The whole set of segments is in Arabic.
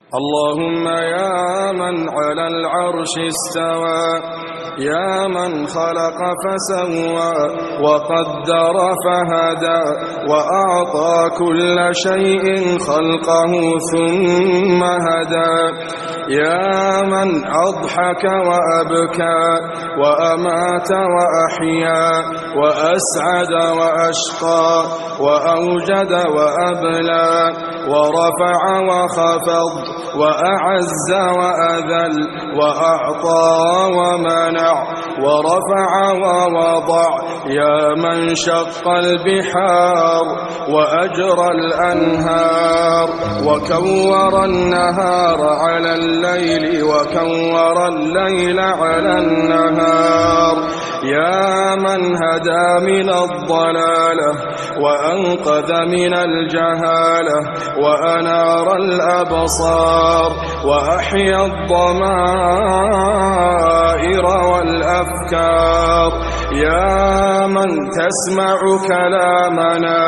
اللهم يا من على العرش استوى، يا من خلق فسوى وقدر فهدى، وأعطى كل شيء خلقه ثم هدى، يا من أضحك وأبكى وأمات وأحيا وأسعد وأشقى وأوجد وأبلى ورفع وخفض وأعز وأذل وأعطى ومنع ورفع ووضع، يا من شق البحار وأجرى الأنهار وكور النهار على الليل وكور الليل على النهار، يا من هدى من الضلالة وأنقذ من الجهالة وأنار الأبصار وأحيا الضمائر والأفكار، يا من تسمع كلامنا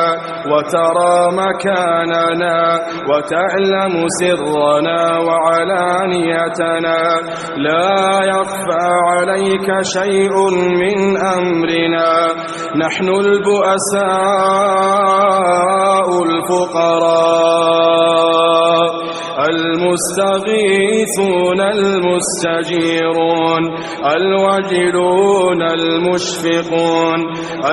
وترى مكاننا وتعلم سرنا وعلانيتنا، لا يخفى عليك شيء من أمرنا، نحن البؤساء الفقراء المستغيثون المستجيرون الوجلون المشفقون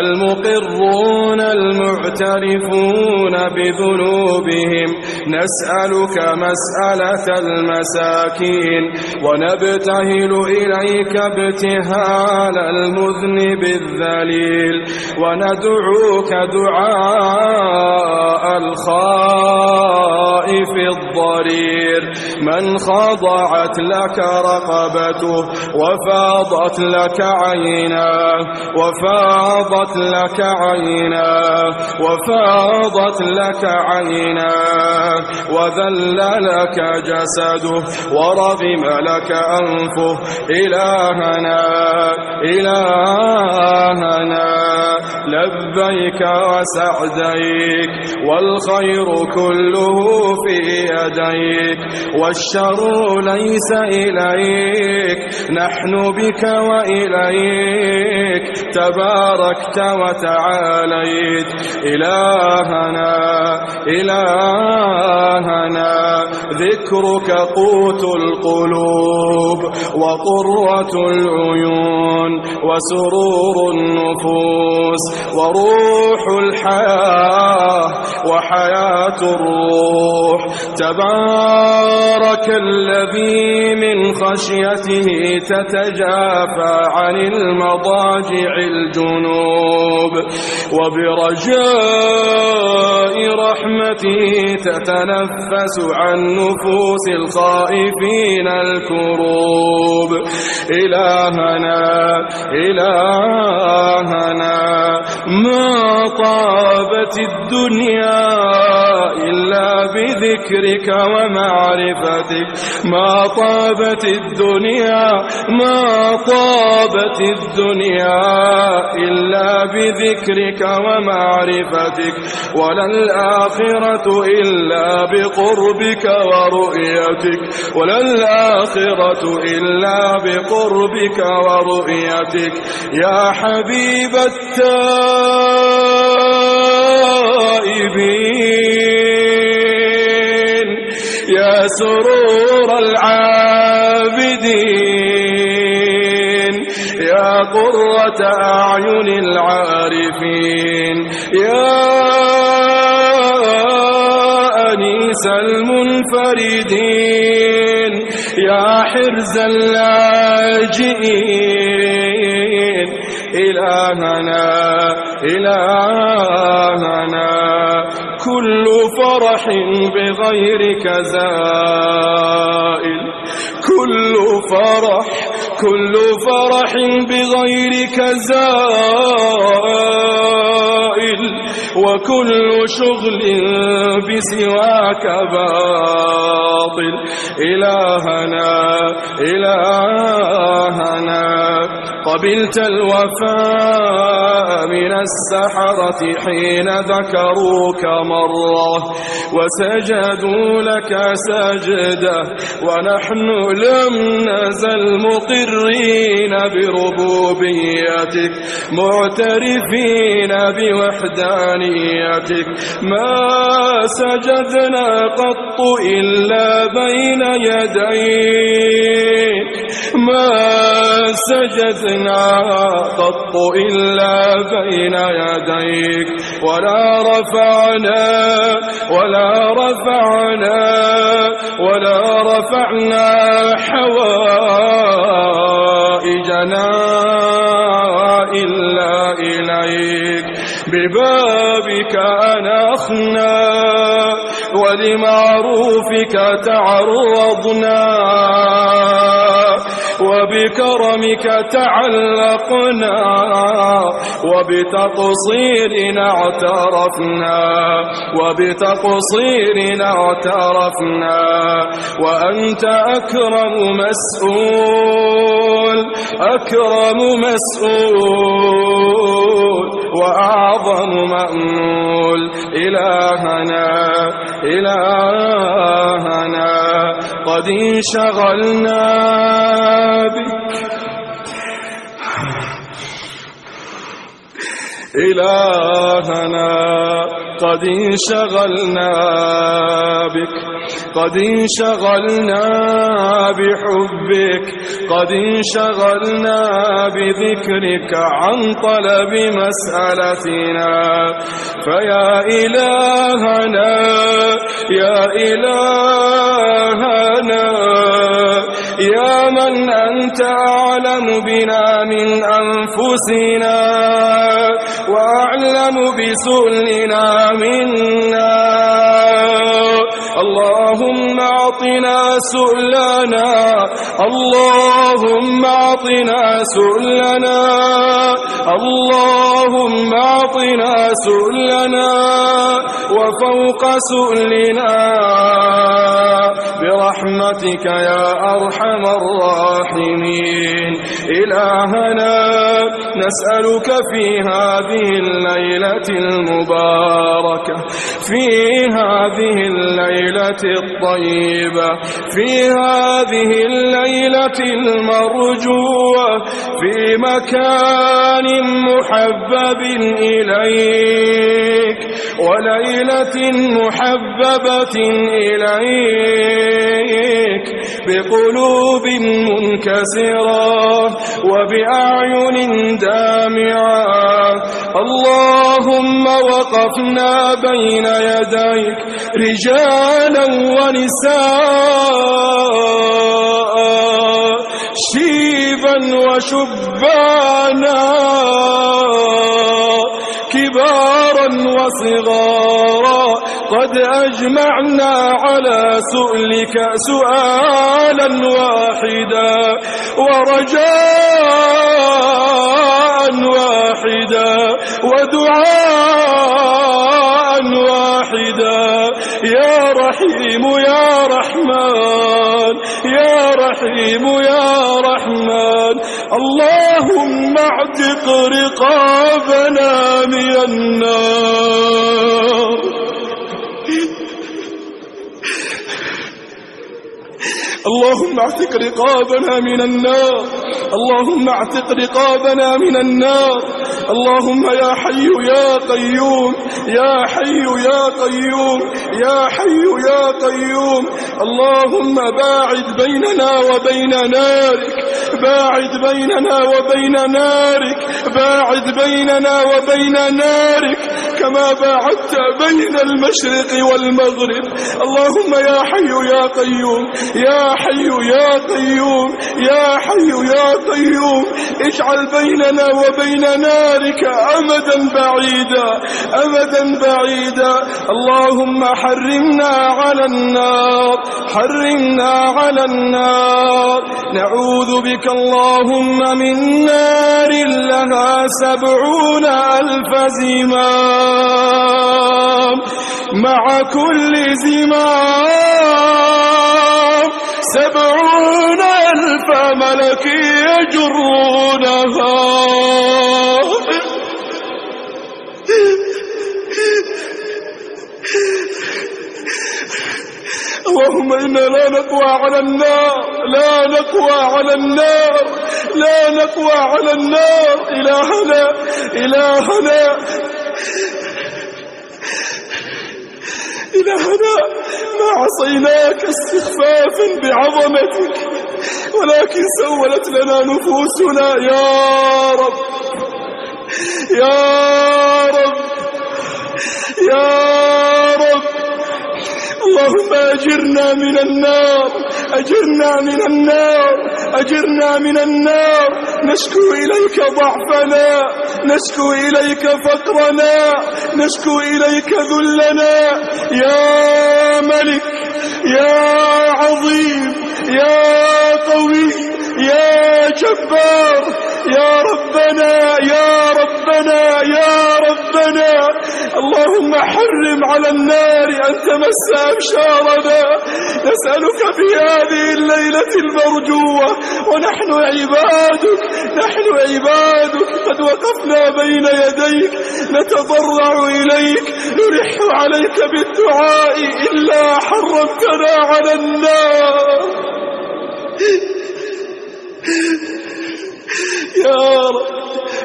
المقرون المعترفون بذنوبهم، نسألك مسألة المساكين ونبتهل إليك ابتهال المذنب الذليل، وندعوك دعاء الخائف الضرير من خضعت لك رقبته وفاضت لك عيناه وفاضت لك عيناه وفاضت لك عيناه وذل لك جسده ورغم لك أنفه، إلهنا إلهنا لبيك وسعديك والخير كله في يديك والشر ليس إليك، نحن بك وإليك تباركت وتعاليت، إلهنا إلهنا ذكرك قوت القلوب وقرة العيون وسرور النفوس وروح الحياة وحياة الروح، تبارك الذي من خشيته تتجافى عن المضاجع الجنوب وبرجاء رحمته تتنفس عن نفوس الخائفين الكروب، إلهنا إلهنا ما طابت الدنيا إلا بذكرك ومعرفتك، ما طابت الدنيا ما طابت الدنيا إلا بذكرك ومعرفتك، ولا الآخرة إلا بقربك ورؤيتك، ولا الآخرة إلا بقربك ورؤيتك، يا حبيب التائبين يا سرور العابدين يا قرة أعين العارفين يا أنيس المنفردين يا حرز اللاجئين، إلهنا إلهنا كل فرح بغيرك زائل، كل فرح بغيرك زائل، وكل شغل بسواك باطل، إلهنا إلهنا قبلت الوفاء من السحرة حين ذكروك مرة وسجدوا لك سجدة، ونحن لم نزل مقرين بربوبيتك معترفين بوحدانيتك. ما سجدنا قط إلا بين يديك، ما سجدنا قط إلا بين يديك، ولا رفعنا حوائجنا إلا إليك. ببابك أنخنا ولمعروفك تعرضنا، وبكرمك تعلقنا، وبتقصيرنا اعترفنا، وأنت أكرم مسؤول وأعظم مأمول. إلهنا قد انشغلنا بك، إلهنا قد انشغلنا بك، قد انشغلنا بحبك، قد انشغلنا بذكرك عن طلب مسألتنا. فيا إلهنا يا من أنت أعلم بنا من أنفسنا وأعلم بسؤلنا منا، اللهم أعطنا سؤلنا، اللهم أعطنا سؤلنا، اللهم أعطنا سؤلنا وفوق سؤلنا برحمتك يا أرحم الراحمين. إلهنا نسألك في هذه الليلة المباركة، في هذه الليلة الطيبة، في هذه الليلة المرجوة، في مكان محبب إليك وليلة محببة إليك، بقلوب منكسرة وبأعين دامعة. اللهم وقفنا بين يديك رجالا ونساء، شيبا وشبانا، كبارا وصغارا، قد أجمعنا على سؤلك سؤالا واحدا ورجاء واحدا ودعاء واحدا. يا رحيم يا رحمن، يا رحيم يا رحمن، اللهم اعتق رقابنا من النار، اللهم اعتق رقابنا من النار، اللهم اعتق رقابنا من النار. اللهم يا حي يا قيوم، يا حي يا قيوم، يا حي يا قيوم، اللهم باعد بيننا وبين نارك، باعد بيننا وبين نارك، باعد بيننا وبين نارك كما باعدت بين المشرق والمغرب. اللهم يا حي يا قيوم، يا حي يا قيوم، يا حي يا قيوم، اجعل بيننا وبين نارك أمدا بعيدا، أمدا بعيدا. اللهم حرمنا على النار، حرمنا على النار. نعوذ بك اللهم من نار لها 70,000 زمام، مع كل زمام 70,000 فملك يجرونها. اللهم إنا لا نقوى على النار، لا نقوى على النار، لا نقوى على النار. إلهنا إلهنا إلهنا، ما عصيناك استخفافا بعظمتك، ولكن سولت لنا نفوسنا. يا رب يا رب يا رب، اللهم أجرنا من النار، أجرنا من النار، أجرنا من النار. نشكو إليك ضعفنا، نشكو إليك فقرنا، نشكو إليك ذلنا. يا ملك، يا عظيم، يا قوي، يا جبار، يا ربنا يا ربنا يا ربنا. اللهم حرم على النار أن تمس أبشارنا. نسألك في هذه الليلة المرجوة ونحن عبادك، نحن عبادك قد وقفنا بين يديك نتضرع إليك، نلح عليك بالدعاء إلا حرمتنا على النار. يا رب،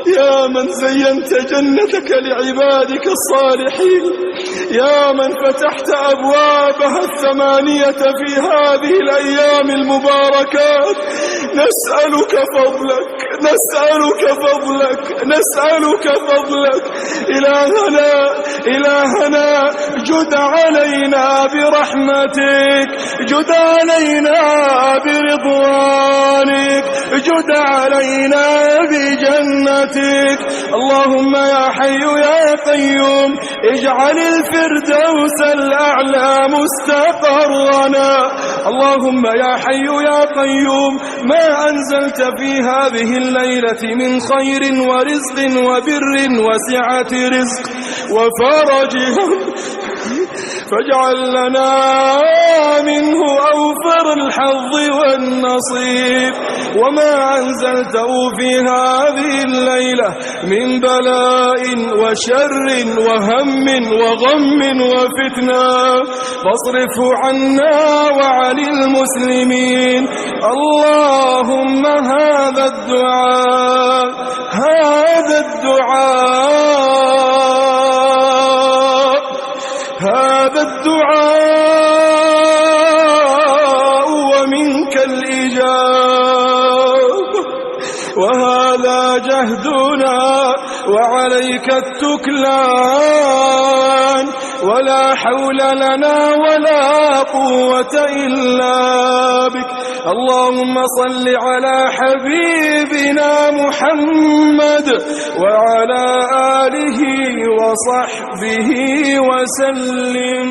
يا من زينت جنتك لعبادك الصالحين، يا من فتحت أبوابها 8 في هذه الأيام المباركات، نسألك فضلك، نسألك فضلك، نسألك فضلك. إلهنا إلهنا، جد علينا برحمتك، جد علينا برضوانك، جد علينا بجنتك. اللهم يا حي يا قيوم، اجعل الفردوس الأعلى مستقرنا. اللهم يا حي يا قيوم، ما أنزلت في هذه الليلة من خير ورزق وبر وسعة رزق وفرج فاجعل لنا منه أوفر الحظ والنصيب. وما أنزلته في هذه الليلة من بلاء وشر وهم وغم وفتنة فاصرفه عنا وعن المسلمين. اللهم هذا الدعاء، هذا الدعاء، هذا الدعاء ومنك الإجابة، وهذا جهدنا وعليك التكلان، ولا حول لنا ولا قوة إلا بك. اللهم صل على حبيبنا محمد وعلى آله وصحبه وسلم.